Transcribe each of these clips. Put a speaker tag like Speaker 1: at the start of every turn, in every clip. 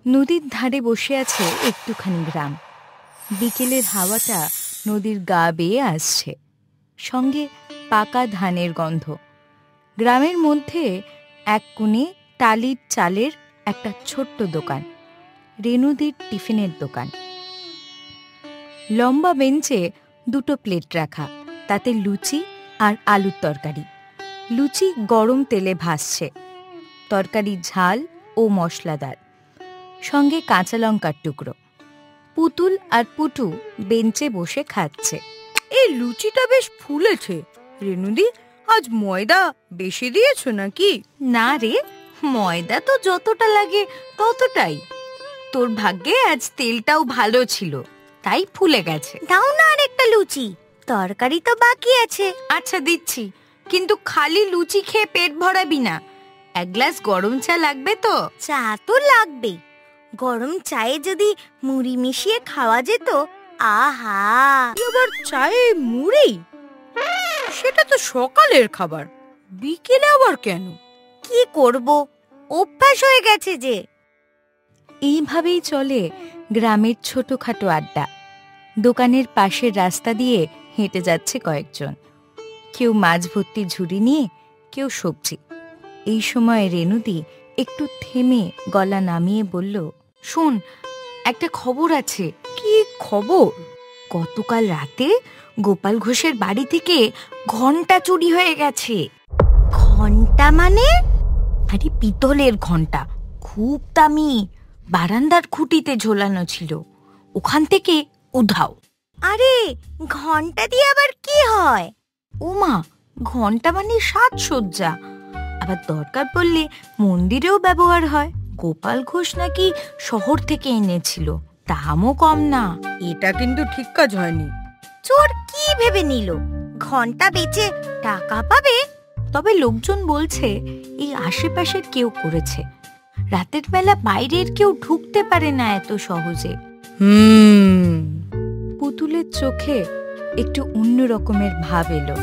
Speaker 1: নদীর ধারে বসে আছে একটুখানি গ্রাম। বিকেলের হাওয়াটা নদীর গা বেয়ে আসছে, সঙ্গে পাকা ধানের গন্ধ। গ্রামের মধ্যে এক কোণে টালির চালের একটা ছোট্ট দোকান, রেনুদির টিফিনের দোকান। লম্বা বেঞ্চে দুটো প্লেট রাখা, তাতে লুচি আর আলুর তরকারি। লুচি গরম তেলে ভাসছে, তরকারি ঝাল ও মশলাদার, সঙ্গে কাঁচা লঙ্কার টুকরো। পুতুল আর পুটু বেঞ্চে বসে খাচ্ছে।
Speaker 2: এই লুচিটা বেশ ফুলেছে। রেনুদি, আজ ময়দা বেশি দিয়েছো নাকি?
Speaker 1: না রে, ময়দা তো যতটা লাগে ততটাই। তোর ভাগ্যে আজ তেলটাও ভালো ছিল, তাই ফুলে গেছে।
Speaker 3: দাও না আর একটা লুচি, তরকারি তো বাকি আছে।
Speaker 1: আচ্ছা দিচ্ছি, কিন্তু খালি লুচি খেয়ে পেট ভরাবি না। এক গ্লাস গরম চা লাগবে তো?
Speaker 3: চা তো লাগবে। গরম চায়ে যদি মুড়ি মিশিয়ে খাওয়া যেত, আহা।
Speaker 2: আবার চায়ে মুড়ি? সেটা তো সকালের খাবার, বিকেলে আবার কেন?
Speaker 3: কি করব, অভ্যাস হয়ে গেছে যে।
Speaker 1: এইভাবেই চলে গ্রামের ছোটখাটো আড্ডা। দোকানের পাশের রাস্তা দিয়ে হেঁটে যাচ্ছে কয়েকজন, কেউ মাছ ভর্তি ঝুড়ি নিয়ে, কেউ সবজি। এই সময় রেনুদি একটু থেমে গলা নামিয়ে বলল, শোন, একটা খবর আছে।
Speaker 2: কি খবর?
Speaker 1: গতকাল রাতে গোপাল ঘোষের বাড়ি থেকে ঘন্টা চুরি হয়ে গেছে।
Speaker 3: ঘন্টা মানে?
Speaker 1: আরে পিতলের ঘন্টা, খুব দামি, বারান্দার খুঁটিতে ঝোলানো ছিল। ওখান থেকে উধাও।
Speaker 3: আরে ঘন্টা দিয়ে আবার কি হয়?
Speaker 1: ওমা, ঘন্টা মানে সাজসজ্জা, আবার দরকার পড়লে মন্দিরেও ব্যবহার হয়। গোপাল ঘোষ নাকি শহর থেকে এনেছিল, দামও কম না।
Speaker 2: এটা কিন্তু ঠিক কাজ হয়নি।
Speaker 3: চোর কি ভেবে নিল ঘন্টা বেচে টাকা পাবে?
Speaker 1: তবে লোকজন বলছে এই আশেপাশের কেউ করেছে। রাতের বেলা বাইরের কেউ ঢুকতে পারে না এত সহজে। পুতুলের চোখে একটু অন্য রকমের ভাব এলো।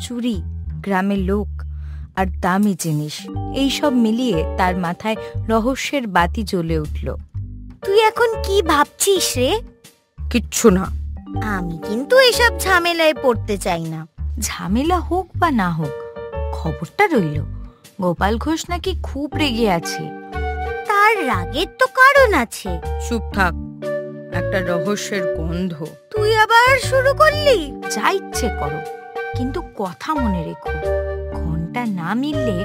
Speaker 1: চুরি, গ্রামের লোক আর দামি জিনিস, এইসব মিলিয়ে তার মাথায় রহস্যের বাতি জ্বলে উঠল।
Speaker 3: তুই এখন কি ভাবছিস রে?
Speaker 2: কিচ্ছু না।
Speaker 3: আমি কিন্তু এসব ঝামেলায় পড়তে চাই না।
Speaker 1: ঝামেলা হোক বা না হোক, খবরটা রইল। গোপাল ঘোষ নাকি খুব রেগে আছে।
Speaker 3: তার রাগের তো কারণ আছে।
Speaker 2: চুপ থাক, একটা রহস্যের গন্ধ।
Speaker 3: তুই আবার শুরু করলি?
Speaker 1: যা ইচ্ছে করো, কিন্তু কথা মনে রেখো, ঘন্টা না মিললে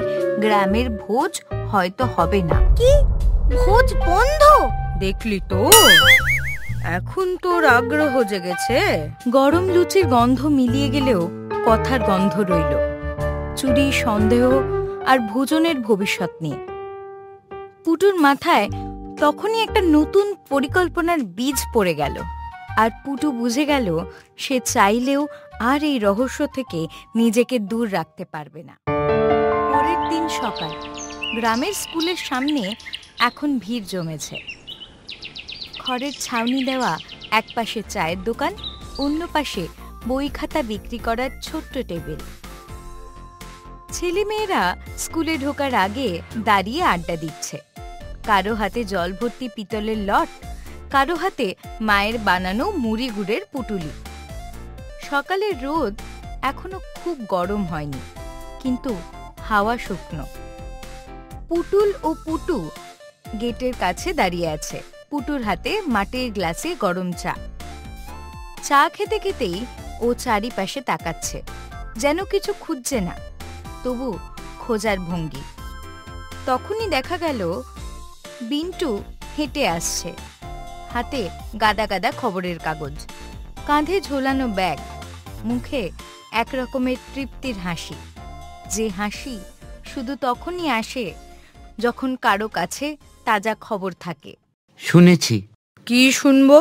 Speaker 1: গ্রামের ভোজ হয়তো হবে না।
Speaker 3: কি, ভোজ বন্ধ?
Speaker 2: দেখলি তো, এখন তোর আগ্রহ জেগেছে।
Speaker 1: গরম লুচির গন্ধ মিলিয়ে গেলেও কথার গন্ধ রইল, চুরি, সন্দেহ আর ভোজনের ভবিষ্যৎ নিয়ে। পুটুর মাথায় তখনই একটা নতুন পরিকল্পনার বীজ পড়ে গেল, আর পুটু বুঝে গেল সে চাইলেও আর এই রহস্য থেকে নিজেকে দূর রাখতে পারবে না। পরের দিন সকাল, গ্রামের স্কুলের সামনে এখন ভিড় জমেছে। খড়ের ছাউনি দেওয়া এক পাশে চায়ের দোকান, অন্য পাশে বই খাতা বিক্রি করার ছোট্ট টেবিল। ছেলেমেয়েরা স্কুলে ঢোকার আগে দাঁড়িয়ে আড্ডা দিচ্ছে। কারো হাতে জল ভর্তি পিতলের লট, কারো হাতে মায়ের বানানো মুড়ি গুড়ের পুটুলি। সকালের রোদ এখনো খুব গরম হয়নি, কিন্তু হাওয়া শুকনো। পুতুল ও পুটু গেটের কাছে দাঁড়িয়ে আছে। পুটুর হাতে মাটির গ্লাসে গরম চা। চা খেতে খেতেই ও চারিপাশে তাকাচ্ছে, যেন কিছু খুঁজছে না, তবু খোঁজার ভঙ্গি। তখনই দেখা গেল বিন্টু হেঁটে আসছে, হাতে গাদা গাদা খবরের কাগজ, কাঁধে ঝোলানো ব্যাগ, মুখে এক রকমের তৃপ্তির হাসি, যে হাসি শুধু তখনই আসে যখন কারো কাছে তাজা খবর থাকে।
Speaker 4: শুনেছি।
Speaker 2: কি শুনবো?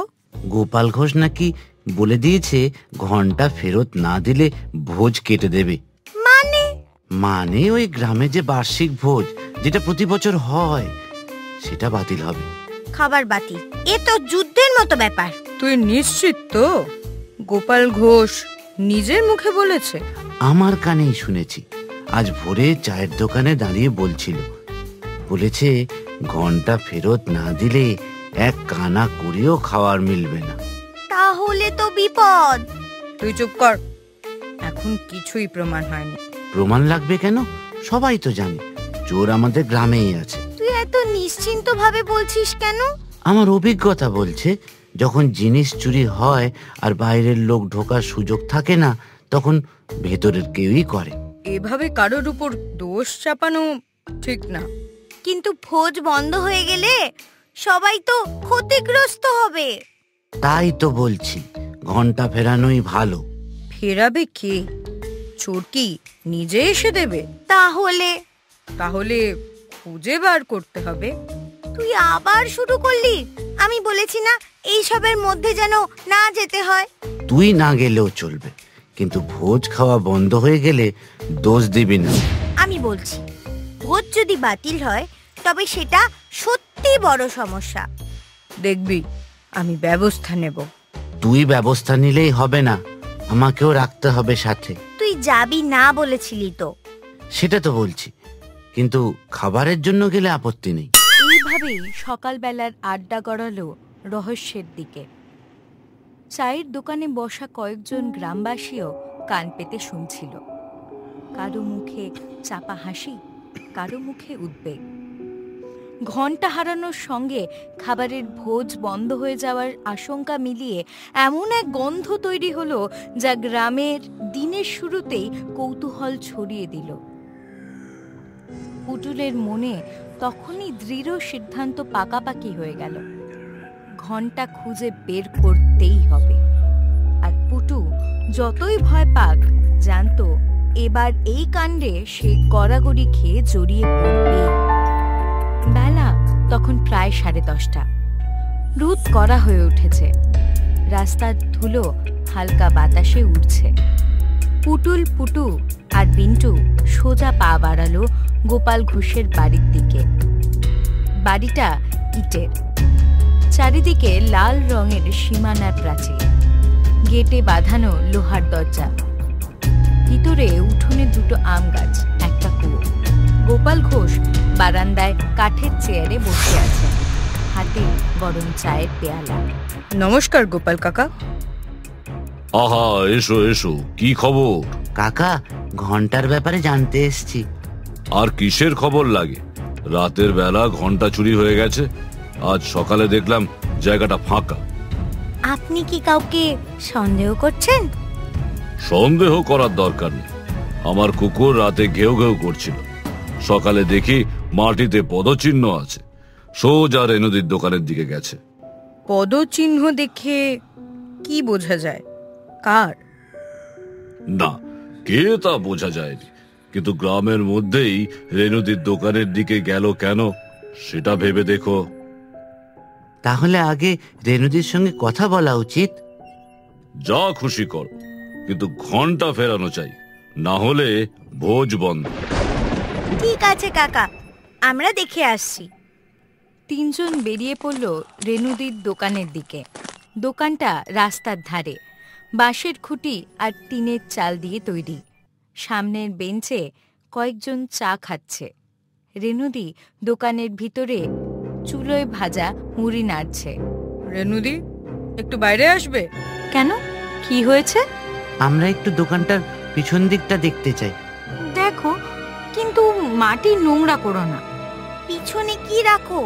Speaker 4: গোপাল ঘোষ নাকি বলে দিয়েছে ঘন্টা ফেরত না দিলে ভোজ কেটে দেবে। মানে ওই গ্রামে যে বার্ষিক ভোজ, যেটা প্রতি বছর হয়, সেটা বাতিল হবে।
Speaker 3: খাবার বাতিল? এ তো যুদ্ধের মতো ব্যাপার।
Speaker 2: তুই নিশ্চিত তো? গোপাল ঘোষ নিজের মুখে বলেছে?
Speaker 4: আমার কানেই শুনেছি। আজ ভোরে চায়ের দোকানে দাঁড়িয়ে বলছিল, বলেছে ঘন্টা ফেরত না দিলে এক কানা করেও খাওয়ার মিলবে না।
Speaker 3: তাহলে তো বিপদ।
Speaker 2: তুই চুপ কর, এখন কিছুই প্রমাণ হয়নি।
Speaker 4: প্রমাণ লাগবে কেন? সবাই তো জানে চোর আমাদের গ্রামেই আছে।
Speaker 3: তুই এত নিশ্চিন্ত ভাবে বলছিস কেন?
Speaker 4: আমার অভিজ্ঞতা বলছে যখন জিনিস চুরি হয় আর বাইরের লোক ঢোকার সুযোগ থাকে না, তখন ভেতরের কেউই করে।
Speaker 2: এভাবে কারোর উপর দোষ চাপানো ঠিক না।
Speaker 3: কিন্তু ভোজ বন্ধ হয়ে গেলে সবাই তো ক্ষতিগ্রস্ত হবে।
Speaker 4: তাই তো বলছি ঘন্টা ফেরানোই ভালো।
Speaker 2: ফেরাবে কে? চোর কি নিজে এসে দেবে?
Speaker 3: তাহলে
Speaker 2: খুঁজে বার করতে হবে।
Speaker 3: তুই আবার শুরু করলি। আমি বলেছি না এইসবের মধ্যে যেন না যেতে হয়।
Speaker 4: তুই না গেলেও চলবে, কিন্তু ভোজ খাওয়া বন্ধ হয়ে গেলে দোষ দিবি না।
Speaker 3: আমি বলছি ভোজ যদি বাতিল হয় তবে সেটা সত্যি বড় সমস্যা।
Speaker 2: দেখবি আমি ব্যবস্থা নেব।
Speaker 4: তুই ব্যবস্থা নিলেই হবে না, আমাকেও রাখতে হবে সাথে।
Speaker 3: তুই যাবি না বলেছিলি তো।
Speaker 4: সেটা তো বলছি, কিন্তু খাবারের জন্য গেলে আপত্তি নেই।
Speaker 1: এইভাবেই সকালবেলার আড্ডা গড়ালো রহস্যের দিকে। চায়ের দোকানে বসা কয়েকজন গ্রামবাসীও কান পেতে শুনছিল। কারো মুখে চাপা হাসি, কারো মুখে উদ্বেগ। ঘন্টা হারানোর সঙ্গে খাবারের ভোজ বন্ধ হয়ে যাওয়ার আশঙ্কা মিলিয়ে এমন এক গন্ধ তৈরি হলো যা গ্রামের দিনের শুরুতেই কৌতূহল ছড়িয়ে দিল। পুটুলের মনে তখনই দৃঢ় সিদ্ধান্ত পাকাপাকি হয়ে গেল, ঘন্টা খুঁজে বের করতেই হবে। আর পুটু যতই ভয় পাক জানতো এবার এই কাণ্ডে সে গড়াগড়ি খেয়ে জড়িয়ে পড়বে। বেলা তখন প্রায় 10:30। রোদ কড়া হয়ে উঠেছে, রাস্তার ধুলো হালকা বাতাসে উড়ছে। পুটুল, পুটু আর বিন্টু সোজা পা বাড়ালো গোপাল ঘোষের বাড়ির দিকে। বাড়িটা ইটের, চারিদিকে লাল রঙের সীমানার প্রাচীর, গেটে বাঁধানো লোহার দরজা, ভিতরে উঠোনে দুটো আম গাছ, একটা কুয়ো। গোপাল ঘোষ বারান্দায় কাঠের চেয়ারে বসে আছে, হাতে গরম চায়ের পেয়ালা।
Speaker 2: নমস্কার গোপাল কাকা।
Speaker 5: আহা, এসো এসো, কি খবর?
Speaker 4: কাকা, ঘন্টার ব্যাপারে জানতে এসছি।
Speaker 5: আর কিসের খবর লাগে? রাতের বেলা ঘন্টা চুরি হয়ে গেছে, আজ সকালে দেখলাম জায়গাটা ফাঁকা।
Speaker 3: আপনি কি কাউকে সন্দেহ করছেন?
Speaker 5: সন্দেহ করার দরকার নেই। আমার কুকুর রাতে ঘেউ ঘেউ করছিল, সকালে দেখি মাটিতে পদচিহ্ন আছে, সোজা রেনুদির দোকানের দিকে গেছে।
Speaker 2: পদচিহ্ন দেখে কি বোঝা যায়? কার?
Speaker 5: না, কে তা বোঝা যায়নি, কিন্তু গ্রামের মধ্যেই রেনুদির দোকানের দিকে গেল কেন সেটা ভেবে দেখো।
Speaker 4: তাহলে আগে রেনুদির সঙ্গে কথা বলা উচিত।
Speaker 5: যা খুশি করো, কিন্তু ঘন্টা ফেরানো চাই, না হলে ভোজ বন্ধ।
Speaker 3: ঠিক আছে কাকা, আমরা দেখে আসছি।
Speaker 1: তিনজন বেরিয়ে পড়ল রেনুদির দোকানের দিকে। দোকানটা রাস্তার ধারে, বাঁশের খুঁটি আর টিনের চাল দিয়ে তৈরি। সামনের বেঞ্চে কয়েকজন চা খাচ্ছে। রেনুদি দোকানের ভিতরে চুলোয় ভাজা মুড়ি নাড়ছে।
Speaker 2: রেনুদি, একটু বাইরে আসবে?
Speaker 1: কেন, কি হয়েছে?
Speaker 4: আমরা একটু দোকানটার পিছন দিকটা দেখতে চাই।
Speaker 1: দেখো, কিন্তু মাটি নোংরা করো না।
Speaker 3: পিছনে কি রাখো?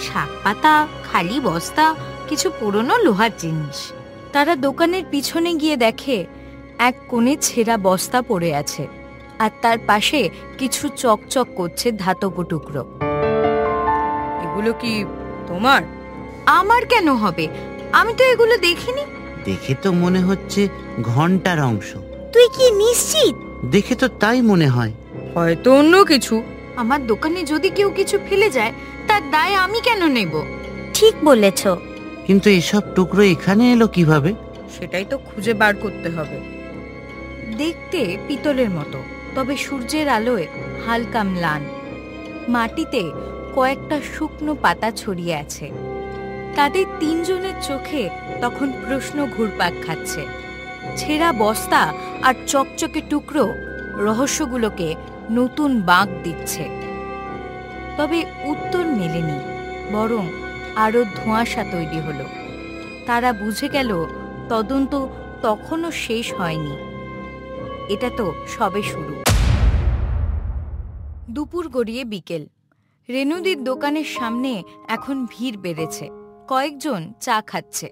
Speaker 1: শাক পাতা, খালি বস্তা, কিছু পুরনো লোহার জিনিস। তারা দোকানের পিছনে গিয়ে দেখে এক কোণে ছেঁড়া বস্তা পড়ে আছে, আর তার পাশে কিছু চকচক করছে ধাতব টুকরো।
Speaker 2: এগুলো কি তোমার?
Speaker 1: আমার কেন হবে? আমি তো এগুলো দেখিনি।
Speaker 4: দেখে তো মনে হচ্ছে ঘন্টার অংশ।
Speaker 3: তুই কি নিশ্চিত?
Speaker 4: দেখে তো তাই মনে হয়।
Speaker 2: হয়তো অন্য কিছু।
Speaker 1: আমার দোকানে যদি কেউ কিছু ফেলে যায় তার দায় আমি কেন নেব?
Speaker 3: ঠিক বলেছ।
Speaker 4: কিন্তু এসব টুকরো এখানে এলো কিভাবে?
Speaker 2: সেটাই তো খুঁজে বার করতে হবে।
Speaker 1: দেখতে পিতলের মতো, তবে সূর্যের আলোয় হালকা ম্লান। মাটিতে কয়েকটা শুকনো পাতা ছড়িয়ে আছে। তাদের তিনজনের চোখে তখন প্রশ্ন ঘুরপাক খাচ্ছে। ছেঁড়া বস্তা আর চকচকে টুকরো রহস্যগুলোকে নতুন বাঁক দিচ্ছে। তবে উত্তর মেলেনি, বরং আরো ধোঁয়াশা তৈরি হলো। তারা বুঝে গেল তদন্ত তখনও শেষ হয়নি, এটা তো সবে শুরু। দুপুর গড়িয়ে বিকেল। রেনুদির দোকানের সামনে এখন ভিড় বেড়েছে। কয়েকজন চা খাচ্ছে,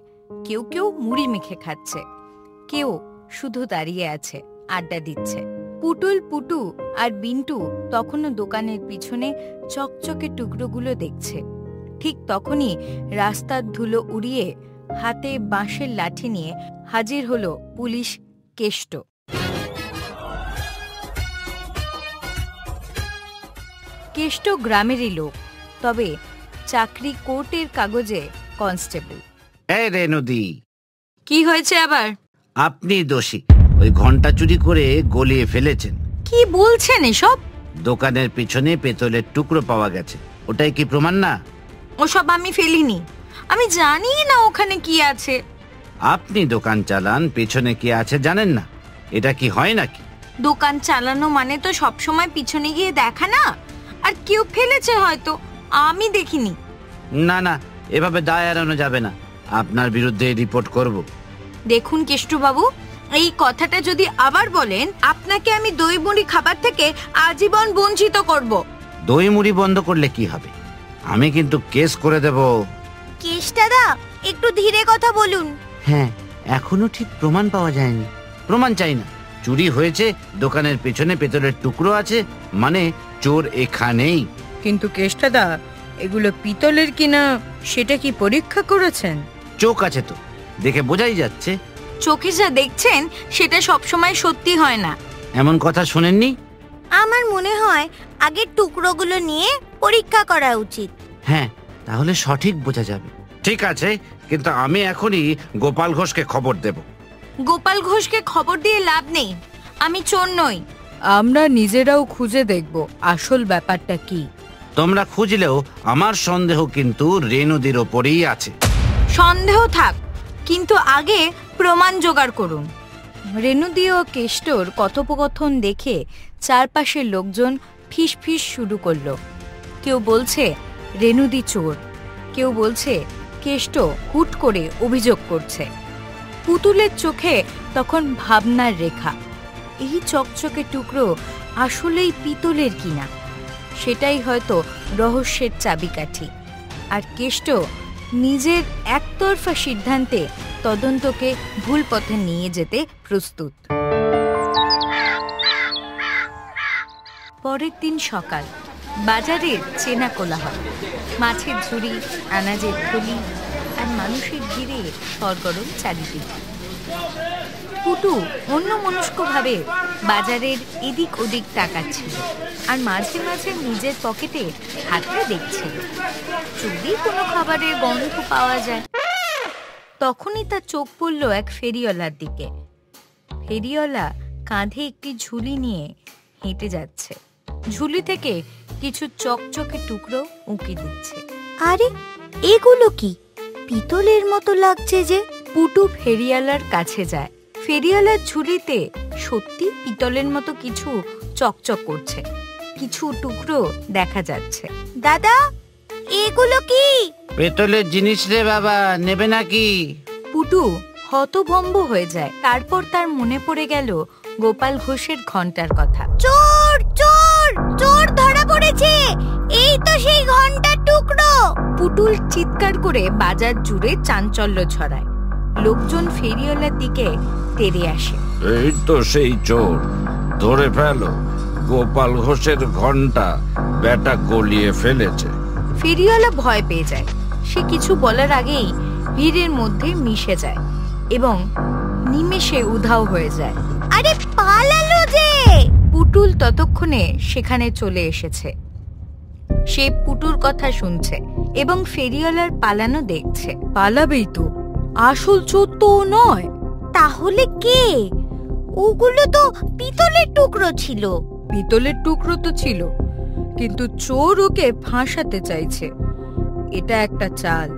Speaker 1: কেউ কেউ মুড়ি মেখে খাচ্ছে, কেউ শুধু দাঁড়িয়ে আছে, আড্ডা দিচ্ছে। পুটুল, পুটু আর বিন্টু তখনও দোকানের পিছনে চকচকে টুকরোগুলো দেখছে। ঠিক তখনই রাস্তার ধুলো উড়িয়ে হাতে বাঁশের লাঠি নিয়ে হাজির হলো পুলিশ কেষ্ট। কেষ্ট গ্রামেরই লোক, তবে চাকরি কোর্টের কাগজে কনস্টেবল।
Speaker 4: এই রেনুদি,
Speaker 1: কি হয়েছে আবার?
Speaker 4: আপনি দোষী। ওই ঘন্টা চুরি করে গলিয়ে ফেলেছেন।
Speaker 1: কি বলছেন এসব?
Speaker 4: দোকানের পিছনে পেতলের টুকরো পাওয়া গেছে, ওটাই কি প্রমাণ না?
Speaker 1: ওসব আমি ফেলিনি, আমি জানি না ওখানে কি আছে।
Speaker 4: আপনি দোকান চালান, পেছনে কি আছে জানেন না? এটা কি হয় নাকি?
Speaker 1: দোকান চালানো মানে তো সবসময় পিছনে গিয়ে দেখা না। আর কেউ ফেলেছে হয়তো, আমি দেখিনি।
Speaker 4: না না, এভাবে দায় এড়ানো যাবে না। আপনার বিরুদ্ধে রিপোর্ট করব।
Speaker 1: দেখুন কেষ্টবাবু, এই কথাটা যদি আবার বলেন, আপনাকে আমি দই মুড়ি খাবার থেকে আজীবন বঞ্চিত করব।
Speaker 4: দই মুড়ি বন্ধ করলে কি হবে? আমি কিন্তু কেস করে দেব।
Speaker 3: কেশ দাদা, একটু ধীরে কথা বলুন।
Speaker 4: হ্যাঁ, এখনো ঠিক প্রমাণ পাওয়া যায়নি। প্রমাণ চাই না। চুরি হয়েছে, দোকানের পেছনে পেতলের টুকরো আছে, মানে চোর এখানেই।
Speaker 2: কিন্তু কেষ্টাদা, এগুলো পিতলের কিনা সেটা কি পরীক্ষা করেছেন?
Speaker 4: চোখ আছে তো, দেখে বোঝাই যাচ্ছে।
Speaker 1: চোখে যা দেখছেন সেটা সবসময় সত্যি হয় না।
Speaker 4: এমন কথা শোনেননি?
Speaker 3: আমার মনে হয় আগে টুকরোগুলো নিয়ে পরীক্ষা করা উচিত।
Speaker 4: হ্যাঁ, তাহলে সঠিক বোঝা যাবে। ঠিক আছে, কিন্তু আমি এখনই গোপাল ঘোষকে খবর দেব।
Speaker 1: গোপাল ঘোষকে খবর দিয়ে লাভ নেই, আমি চোর নই।
Speaker 2: আমরা নিজেরাও খুঁজে দেখব আসল ব্যাপারটা কি।
Speaker 4: তোমরা খুঁজলেও আমার সন্দেহ কিন্তু রেনুদির ওপরেই আছে।
Speaker 1: সন্দেহ থাক, কিন্তু আগে প্রমাণ জোগাড় করুন। রেনুদি ও কেষ্টর কথোপকথন দেখে চারপাশের লোকজন ফিস ফিস শুরু করলো। কেউ বলছে রেনুদি চোর, কেউ বলছে কেষ্ট হুট করে অভিযোগ করছে। পুতুলের চোখে তখন ভাবনার রেখা। এই চকচকে টুকরো আসলেই পিতলের কিনা, সেটাই হয়তো রহস্যের চাবিকাঠি। আর কেষ্ট নিজের একতরফা সিদ্ধান্তে তদন্তকে ভুল পথে নিয়ে যেতে প্রস্তুত। পরের দিন সকাল। বাজারের চেনা কোলাহল, মাছের ঝুড়ি, আনাজের থলি আর মানুষের ভিড়ে সরগরম চারিদিকে। পুটু অন্যমনস্কভাবে বাজারের এদিক ওদিক তাকাচ্ছিল আর মাঝে মাঝে নিজের পকেটে হাতটা দেখছিল, যদি কোনো খাবারের গন্ধ পাওয়া যায়। তখনই তার চোখ পড়ল এক ফেরিওয়ালার দিকে। ফেরিওয়ালা কাঁধে একটি ঝুলি নিয়ে হেঁটে যাচ্ছে, ঝুলি থেকে কিছু চকচকে টুকরো উঁকি দিচ্ছে।
Speaker 3: আরে, এগুলো কি পিতলের মতো লাগছে যে?
Speaker 1: পুটু ফেরিওয়ালার কাছে যায়। ফেরিওয়ালার ঝুলিতে সত্যি পিতলের মতো কিছু চকচক করছে, কিছু টুকরো দেখা যাচ্ছে।
Speaker 3: দাদা, এগুলো কি?
Speaker 4: পেতলের জিনিস রে বাবা, নেবে নাকি?
Speaker 1: পুটু হতভম্ব হয়ে যায়। তারপর তার মনে পড়ে গেল গোপাল ঘোষের ঘন্টার কথা।
Speaker 3: চোর চোর চোর ধরা পড়েছে, এই তো সেই ঘন্টার টুকরো।
Speaker 1: পুটুল চিৎকার করে বাজার জুড়ে চাঞ্চল্য ছড়ায়। লোকজন ফেরিওয়ালার দিকে তেড়ে আসে।
Speaker 5: এই তো সেই চোর, ধরে ফেলো। গোপাল ঘোষের ঘন্টা বেটা গলিয়ে ফেলেছে।
Speaker 1: ফেরিওয়ালা ভয় পেয়ে যায়। সে কিছু বলার আগেই ভিড়ের মধ্যে মিশে যায় এবং নিমেষে উধাও হয়ে যায়।
Speaker 3: আরে পালালো যে!
Speaker 1: পুটুল ততক্ষণে সেখানে চলে এসেছে। সে পুটুর কথা শুনছে এবং ফেরিওয়ালার পালানো দেখছে।
Speaker 2: পালাবেই তো, আসল চোর তো নয়।
Speaker 3: তাহলে কে? ওগুলো তো পিতলের টুকরো ছিল।
Speaker 2: পিতলের টুকরো তো ছিল, কিন্তু চোর ওকে ফাঁসাতে চাইছে। এটা একটা চাল।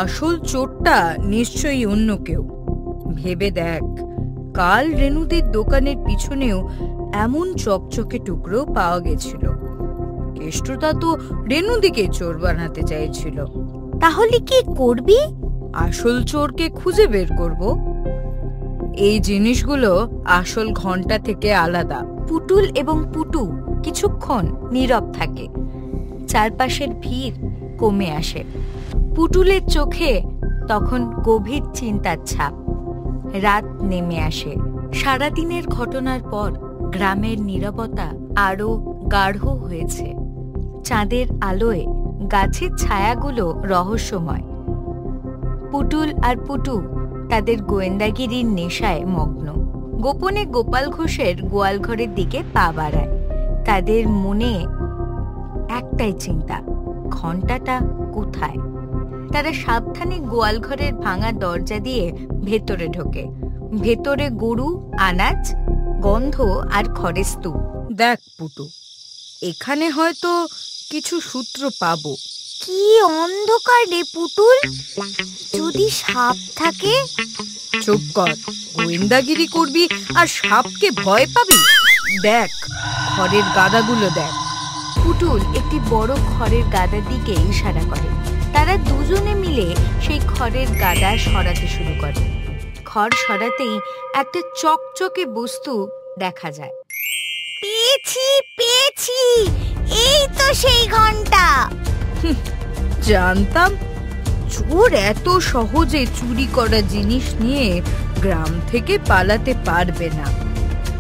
Speaker 2: আসল চোরটা নিশ্চয়ই অন্য কেউ। ভেবে দেখ, কাল রেনুদির দোকানের পিছনেও এমন চকচকে টুকরো পাওয়া গেছিল। কেষ্টদা তো রেনুদিকে চোর বানাতে চাইছিল।
Speaker 3: তাহলে কি করবি?
Speaker 2: আসল চোরকে খুঁজে বের করব। এই জিনিসগুলো আসল ঘন্টা থেকে আলাদা।
Speaker 1: পুতুল এবং পুটু কিছুক্ষণ নীরব থাকে। চারপাশের ভিড় কমে আসে। পুতুলের চোখে তখন গভীর চিন্তার ছাপ। রাত নেমে আসে। সারাদিনের ঘটনার পর গ্রামের নীরবতা আরো গাঢ় হয়েছে। চাঁদের আলোয় গাছের ছায়াগুলো রহস্যময়। পুতুল আর পুটু তাদের গোয়েন্দাগিরির নেশায় মগ্ন। গোপনে গোপাল ঘোষের গোয়ালঘরের দিকে পা বাড়ায়। তাদের মনে একটাই চিন্তা, ঘন্টাটা কোথায়? তারা সাবধানে গোয়ালঘরের ভাঙা দরজা দিয়ে ভেতরে ঢোকে। ভেতরে গরু, আনাজ, গন্ধ আর খড়ের স্তূপ।
Speaker 2: দেখ পুটু, এখানে হয়তো কিছু সূত্র পাবো।
Speaker 3: কি অন্ধকার রে পুতুল, যদি সাপ থাকে?
Speaker 2: চুপ কর, গোয়েন্দাগিরি করবি আর সাপকে ভয় পাবি? দেখ, খড়ের গাদাগুলো দেখ।
Speaker 1: পুতুল একটি বড় খড়ের গাদার দিকে ইশারা করে। তারা দুজনে মিলে সেই খড়ের গাদা সরাতে শুরু করে। খড় সরাতেই একটা চকচকে বস্তু দেখা যায়।
Speaker 3: পেয়েছি পেয়েছি, এই তো সেই ঘন্টা।
Speaker 2: জানতাম চোর এত সহজে চুরি করা জিনিস নিয়ে গ্রাম থেকে পালাতে পারবে না।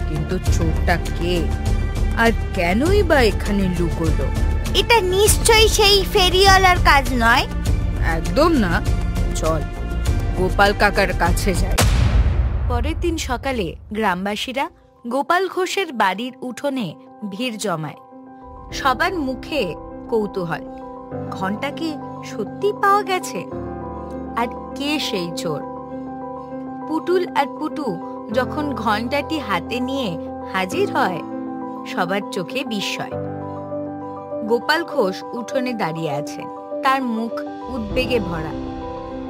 Speaker 2: কিন্তু চোরটা কে আর কেনই বা এখানে লুকোলো?
Speaker 3: এটা নিশ্চয়ই সেই ফেরিওয়ালার কাজ নয়।
Speaker 2: একদম না। চল গোপাল কাকার কাছে যাই।
Speaker 1: পরের দিন সকালে গ্রামবাসীরা গোপাল ঘোষের বাড়ির উঠোনে ভিড় জমায়। সবার মুখে কৌতূহল, ঘন্টা কি সত্যি পাওয়া গেছে? আর কে সেই চোর? পুতুল আর পুটু যখন ঘন্টাটি হাতে নিয়ে হাজির হয়, সবার চোখে বিস্ময়। গোপাল ঘোষ উঠোনে দাঁড়িয়ে আছে, তার মুখ উদ্বেগে ভরা।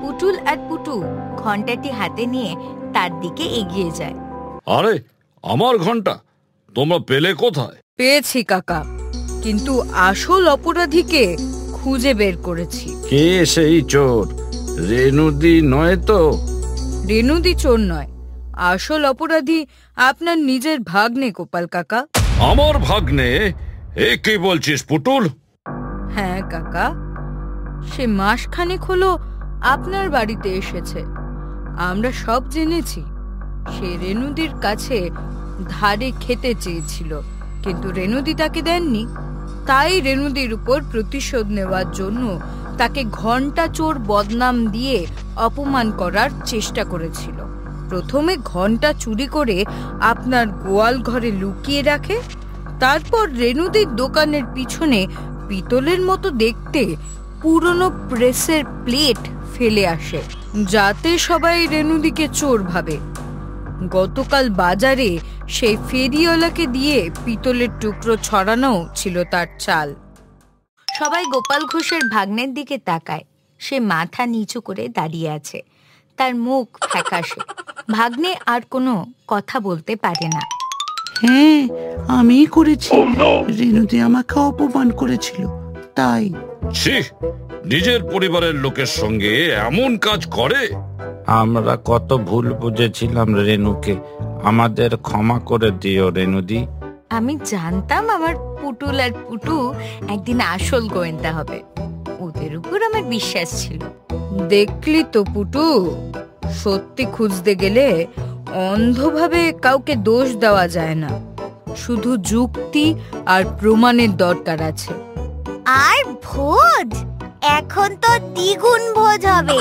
Speaker 1: পুতুল আর পুটু ঘন্টাটি হাতে নিয়ে তার দিকে এগিয়ে যায়।
Speaker 5: আরে, আমার ঘন্টা তোমরা পেলে কোথায়?
Speaker 2: পেয়েছি কাকা, কিন্তু আসল অপরাধীকে খুঁজে বের করেছি।
Speaker 4: কে সেই চোর? রেনুদি নয় তো?
Speaker 2: রেনুদি চোর নয়, আসল অপরাধী আপনার নিজের ভাগ্নে গোপাল কাকা।
Speaker 5: আমার ভাগ্নে? এ কি বলছিস পুতুল?
Speaker 2: হ্যাঁ কাকা, সে মাসখানেক হলো আপনার বাড়িতে এসেছে। আমরা সব জেনেছি। সে রেনুদির কাছে ধারে খেতে চেয়েছিল, কিন্তু রেনুদি তাকে দেননি। তাই রেনুদির উপর প্রতিশোধ নেওয়ার জন্য তাকে ঘন্টা চোর বদনাম দিয়ে অপমান করার চেষ্টা করেছিল। প্রথমে ঘন্টা চুরি করে আপনার গোয়াল ঘরে লুকিয়ে রাখে, তারপর রেনুদির দোকানের পিছনে পিতলের মতো দেখতে পুরনো প্রেসের প্লেট ফেলে আসে, যাতে সবাই রেনুদিকে চোর ভাবে। গতকাল বাজারে সেই ফেরিওয়ালাকে দিয়ে পিতলের টুকরো ছড়ানো ছিল তার চাল।
Speaker 1: সবাই গোপাল ঘোষের ভাগ্নের দিকে তাকায়। সে মাথা নিচু করে দাঁড়িয়ে আছে, তার মুখ ফ্যাকাশে। ভাগ্নে আর কোনো কথা বলতে পারে না।
Speaker 4: হ্যাঁ, আমিই করেছি। রেনুদি আমাকে অপমান করেছিল, তাই।
Speaker 5: ছি, নিজের পরিবারের লোকের সঙ্গে এমন কাজ করে?
Speaker 4: আমরা কত ভুল বুঝেছিলাম রেনুকে, আমাদের ক্ষমা করে দিও রেনুদি।
Speaker 1: আমি জানতাম আমার পুতুল আর পুটু একদিন আসল গোয়েন্দা হবে। ওদের উপর আমার বিশ্বাস ছিল।
Speaker 2: দেখলি তো পুটু, সত্যি খুঁজতে গেলে অন্ধভাবে কাউকে দোষ দেওয়া যায় না। শুধু যুক্তি আর প্রমাণের দরকার আছে।
Speaker 3: আর ভোজ, এখন তো দ্বিগুণ ভোজ হবে।